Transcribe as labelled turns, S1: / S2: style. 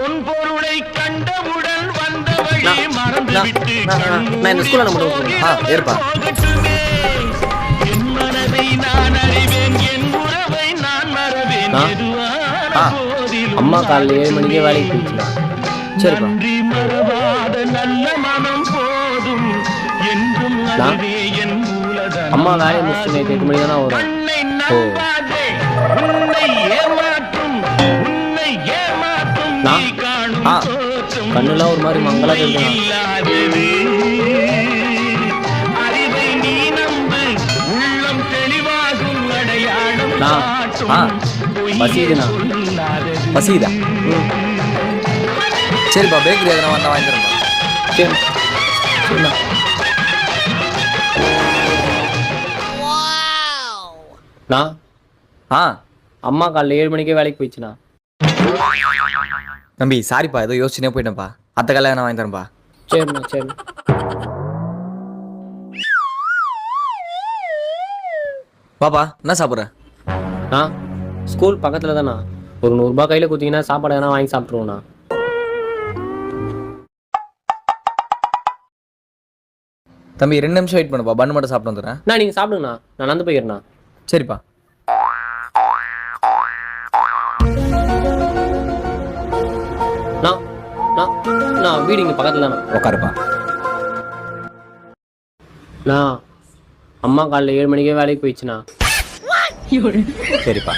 S1: பொன்பொருளை கண்டவுடன் வந்த வழி மறந்துவிட்டு
S2: நான் இந்த ஸ்கூல்ல நம்ம
S3: ஏற்பா
S1: என் மனதை நான் அறிவேன் என் உறவை நான் மறவேன்
S2: அம்மா காலைல 7 மணிக்கே வேலைக்கு போயிடுச்சுண்ணா. சரிப்பா.
S1: நன்றி மறவாத நல்ல மனம் போதும் என்றும் அதுவே என் மூலதனம்.
S2: அம்மா வேலையை முடிச்சு நைட்டு 8 மணி தானே வரும்.
S1: உன்னை நம்பாதே, உன்னை ஏமாற்றும் நீ காணும் தோற்றம்
S2: கண்ணுலாம் ஒரு மாதிரி மங்களா தெரியுது.
S1: இல்லாதது. அறிவை நீ நம்பு, உள்ளம் தெளிவாகும் அடையாளம் காட்டும்.
S2: பசிக்குதுண்ணா.
S3: பசிதா சரிப்பா பேக்கரி எதனா வந்தா வாங்கி தரேன்ப்பா.
S2: சரி சரிண்ணா. நான் அம்மா காலைல 7 மணிக்கே வேலைக்கு போயிடுச்சுண்ணா.
S3: தம்பி சாரிப்பா ஏதோ யோசிச்சுனே போயிட்டேன்ப்பா. அத்தை காலையில் நான் வாங்கி தரேன்ப்பா.
S2: சரிண்ணா சரி.
S3: பாப்பா என்ன சாப்பிட்ற?
S2: ஸ்கூல் பக்கத்தில் தானா, ஒரு 100 ரூபாய் கையில் கொடுத்தீங்கன்னா சாப்பாடு எதனா வாங்கி சாப்பிட்ருவோண்ணா.
S3: தம்பி 2 நிமிஷம் வெயிட் பண்ணுப்பா, பண்ணு மட்டும் சாப்பிட்டு வந்துடுறேன்.
S2: நீங்கள் சாப்பிடுங்கண்ணா, நான் நடந்து போயிடுறேண்ணா.
S3: சரிப்பா.
S2: நான் வீடு இங்கே பக்கத்தில் தானே.
S3: உட்காருப்பா.
S2: அம்மா காலைல 7 மணிக்கே வேலைக்கு போயிடுச்சுண்ணா.
S3: சரிப்பா.